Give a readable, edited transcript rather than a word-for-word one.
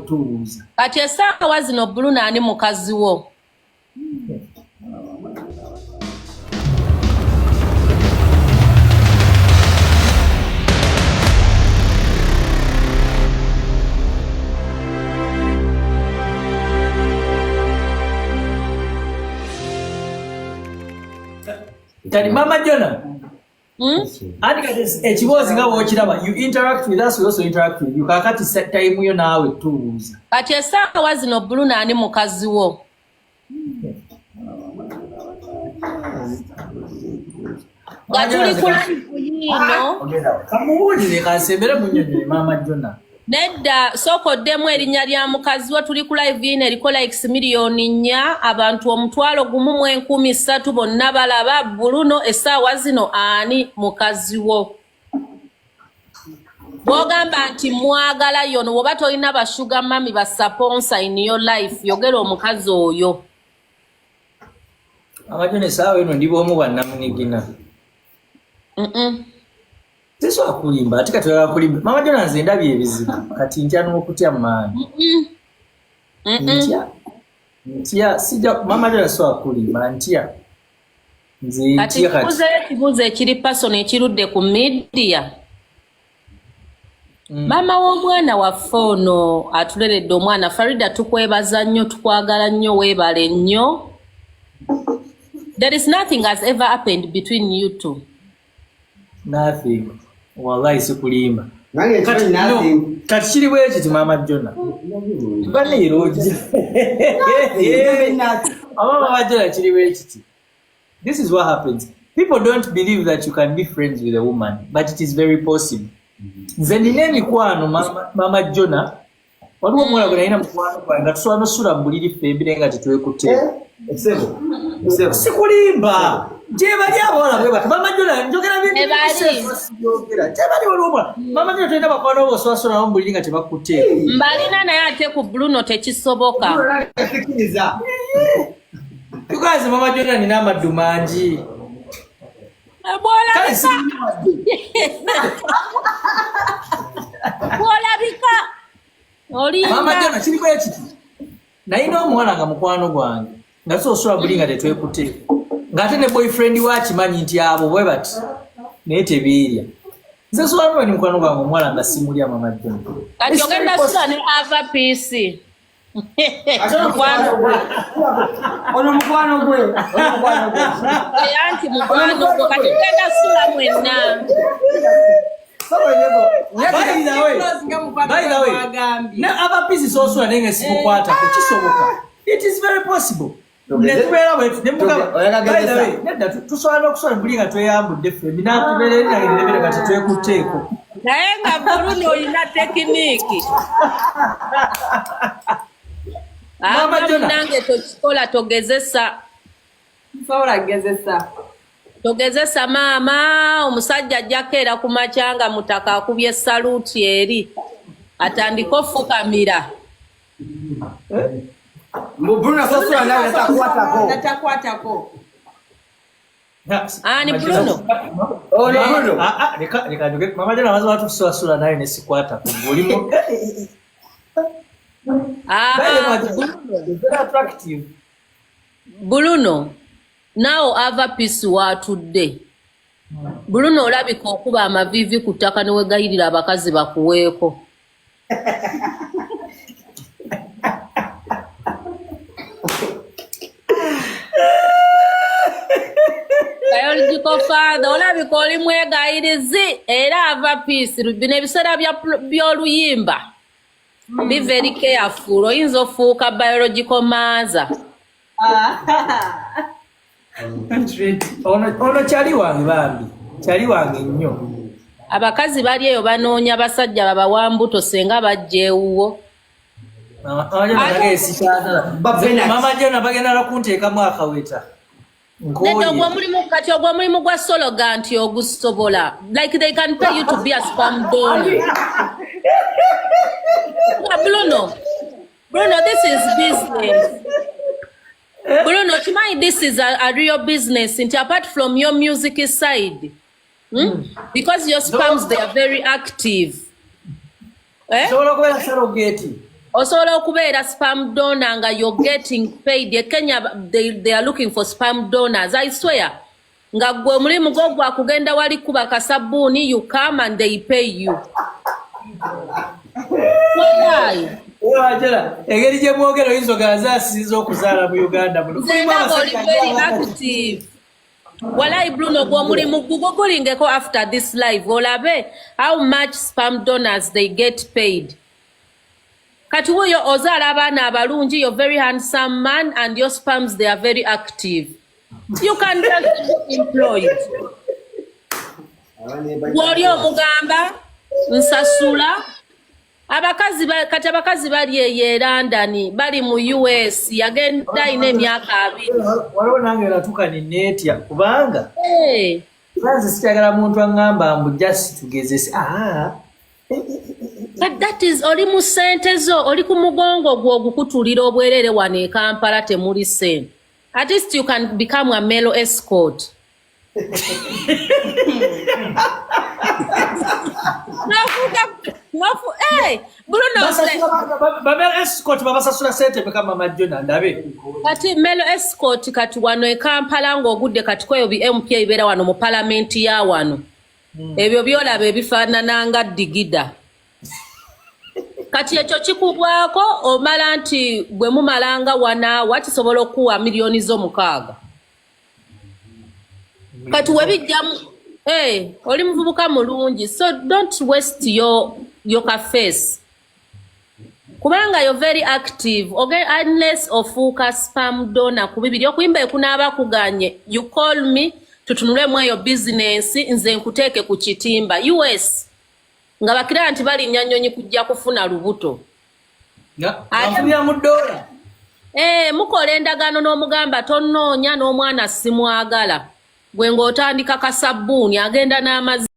tubuuza. Kati essaawa zino Bruno ani mukazi wo? Kati Mama Jonah. Ekibozi nga bw'okiraba, you interact with us, we also interact with you. Kakati set time yo naawe tubuuza. Kati essaawa zino Bruno ani mukazi wo? Gatuli kulino. Kamubuulire kansembere munnyonnyole Mama Jonah. Nedda sookoddemu erinnya lya mukazi wo tuli ku live ino eriko likes miliyoni 4 abantu 1,300,000 bonna balaba Bruno essaawa zino ani mukazi wo? Bw'ogamba nti mwagala yono woba tolina bashuga mami basaponsa in your life yogera omukazi oyo. Mama Jonah essaawa eno ndi bw'omu bannamunigina. Siswa kulimba ati kati wala kulimba Mama Jonah nze ndabye ebizibu kati ntya n'okutya maani. Ntya sija Mama Jonah swa kulimba ntya nze ntya kati kibuze ekiri personal ekirudde ku media. Mama w'omwana waffe ono atuleredde omwana Farida tukwebaza nnyo tukwagala nnyo weebale nnyo. There is nothing has ever happened between you two. Nothing. Wallahi sikulimba. Kati kiri bwekiti Mama Jonah. Bane eroji. Mama Jonah kiri bwekiti. This is what happens. People don't believe that you can be friends with a woman, but it is very possible. Nze nina emikwano Mama Jonah. Waliwo omwana gwe nalina mukwano gwange nga tusobola n'osula mu buliri ffe nga tetwekutte. Sikulimba. Jebali abawala bwe bati Mama Jonah njogera bintu njogera. Jebali waliwo Mama Jonah tulina bakwano bo oswasula nabo mu buliri nga tebakutte. Mbalina naye ate ku Bruno tekisoboka. Tukazi Mama Jonah nina amaddu mangi. Bwolabika. Mama Jonah kiri bwekiti. Nalina omuwala nga mukwano gwange nga tusobola buli nga tetwekutte. Ngate ne boyfriend wa kimanyi nti abo bwe bati naye tebiirya. Nze sobanura ni mukwano gwange omuwala nga simulya Mama Jonah. Kati ogenda sula ne Ava PC. Ono mukwano gwe. Yanti mukwano gwe kati ogenda sula mwenna. By the way, na Ava PC sosula nenge simukwata kisoboka. It is very possible. Netubeera wetu nedda tusobola okusobola buli nga tweyambudde ffe binatubeera ebirabire kati twekutteeko naye nga Bruno olina tekiniki nange tokikola togezesa maama omusajja ajjako era ku makya nga mutaka akubye saluuti eri atandika ofukamira. Bruno sosula nawe natakwatako. Ani Bruno? Bruno. Leka njoge Mama Jonah amaze batusasula naye ne sikwata ku bulimo. Very attractive. Bruno, now Ava Peace watudde. Bruno olabika okuba amavivi ku ttaka ne wegayirira abakazi bakuweeko. Biological father, olabika oli mwegayirizi era Ava Peace bino ebiseera by'oluyimba. Be very careful. Oyinza ofuuka biological mother. Ono kyali wange bambi. Kyali wange nnyo. Abakazi bali eyo banoonya basajja babawambuto senga bajja ewuwo. Mama Jonah bagenda kunteekamu akaweta. Kati ogwo mulimu gwa slogan nti ogusobola. Like they can pay you to be a spam donor. Bruno, this is business. Bruno, Chimai, this is a real business. Apart from your music side. Because your spams, they are very active. So, osobola okubeera spam donor nga you're getting paid. Kenya, they are looking for spam donors. I swear. Nga gwe mulimu gwo gwa kugenda wali kuba kasabuni, you come and they pay you. Why? Engeri gye mwogera oyinza ogaza asinza okuzaala mu Uganda muno. Very active. Walai Bruno gwo mulimu gugulingeko after this live. Olabe how much spam donors they get paid. Kati wuyo ozaala abaana abalungi, you're very handsome man and your spams they are very active. You can just be employed. Wali omugamba nsasula abakazi kati abakazi bali e London bali mu US yagenda ine emyaka 2. Waliwo nange natuka ni netya kubanga Francis sikyagala muntu angamba mbu just tugezese But that is oli mu sente zo oli ku mugongo gwo gukutulira obwerere wano e Kampala temuli sente. At least you can become a male escort. Hey, Bruno said. Male escort babasasula sente bekama majjona ndabe. Kati male escort kati wano e Kampala ng'ogudde kati koyo bi MP ibera wano mu parliament ya wano. Ebyo byolaba ebifaanana nga digida. Kati ekyo kikubwako omala nti gwe mumalanga wana kisobola okuwa milioni zo 6. Kati webijjamu oli muvubuka mulungi, so don't waste your face. Kubanga you're very active, okay, unless ofuuka spam donor ku bibiri okuyimba ekunaaba kuganye. You call me tutunulemu eyo business nze nkuteeke ku kitimba US. Nga bakira nti bali nyanyonyi kujja kufuna lubuto. Afuya mu dola. Mukola endagaano n'omugamba tonnoonya n'omwana simwagala. Gwe ng'otandika kasabbuuni agenda n'amazzi.